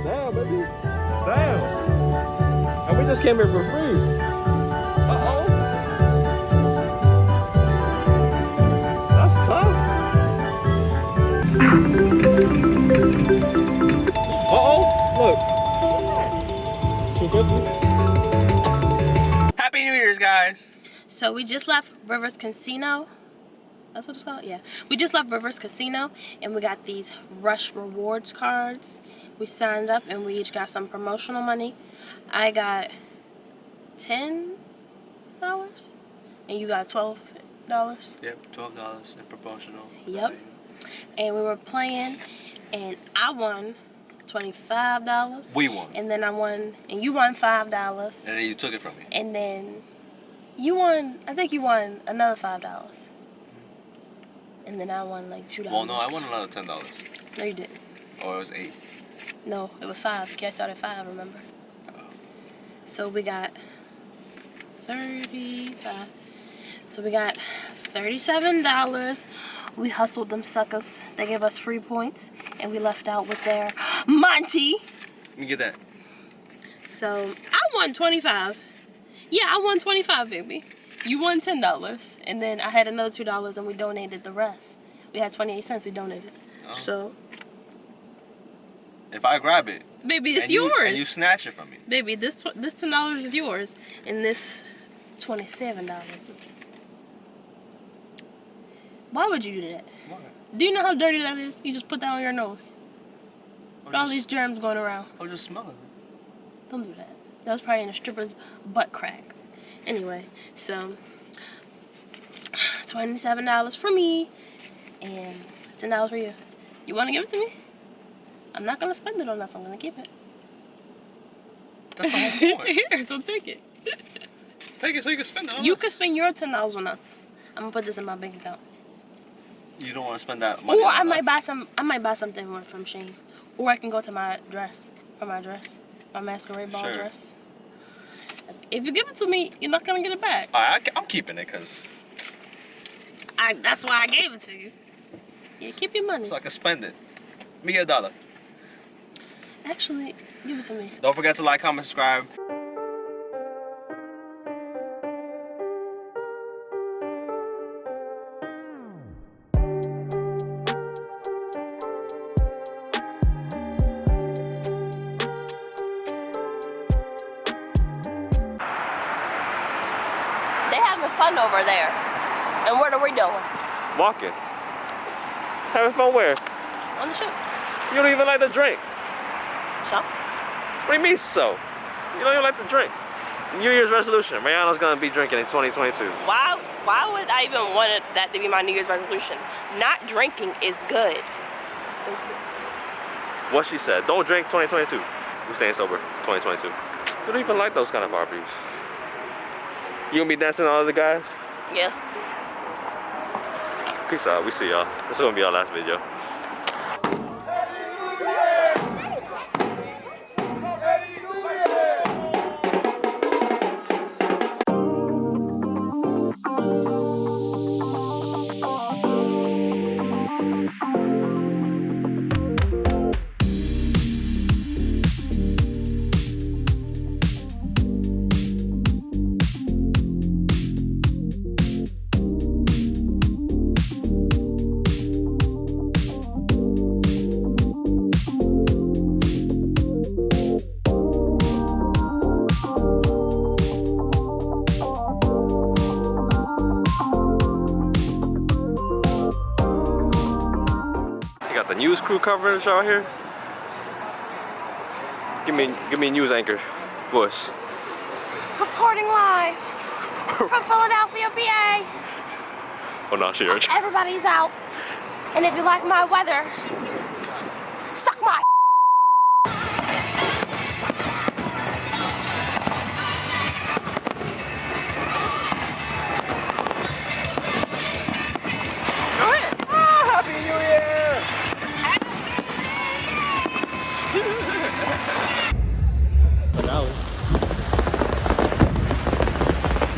Damn, baby. Damn. And we just came here for free. Uh-oh. That's tough. Uh-oh. Look. 250. Happy New Year's, guys. So we just left Rivers Casino. That's what it's called? Yeah. We just left Rivers Casino and we got these Rush Rewards cards. We signed up and we each got some promotional money. I got $10 and you got $12. Yep, $12 in promotional. Yep. And we were playing and I won $25. We won. And then I won, and you won $5. And then you took it from me. And then you won, I think you won another $5. And then I won like $2. Well, no, I won another $10. No, you didn't. Or it was 8. No, it was 5. You cashed out at 5, remember? So we got 35. So we got $37. We hustled them suckers. They gave us free points. And we left out with their Monty. Let me get that. So I won 25. Yeah, I won 25, baby. You won $10. And then I had another $2 and we donated the rest. We had 28 cents we donated. Oh. So if I grab it, baby, it's and yours. And you snatch it from me. Baby, this $10 is yours. And this $27 is. Why would you do that? Why? Do you know how dirty that is? You just put that on your nose. With all these germs going around. I'll just smell it. Don't do that. That was probably in a stripper's butt crack. Anyway, so $27 for me and $10 for you. You want to give it to me? I'm not gonna spend it on us. I'm gonna keep it. That's the whole point. Here, so take it. Take it so you can spend it on You us. can spend your $10 on us. I'm gonna put this in my bank account. You don't want to spend that money Or on I might us. buy some. I might buy something from Shane. Or I can go to my dress. For my dress. My masquerade ball Sure. dress. If you give it to me, you're not gonna get it back. I'm keeping it because That's why I gave it to you. Yeah, keep your money. so I can spend it. Let me get $1. Actually, give it to me. Don't forget to like, comment, subscribe. They having fun over there. And what are we doing? Walking. Having fun where? On the ship. You don't even like to drink. So? What do you mean so? You don't even like to drink. New Year's resolution. Rihanna's gonna be drinking in 2022. Why would I even want that to be my New Year's resolution? Not drinking is good. Stupid. What she said. Don't drink 2022. We're staying sober 2022. You don't even like those kind of Barbies. You gonna be dancing on other guys? Yeah. Peace out. We see y'all. This is gonna be our last video. The news crew coverage out here. Give me a news anchor voice. Reporting live from Philadelphia, PA. Oh no, she heard you. Everybody's out. And if you like my weather, suck my finale.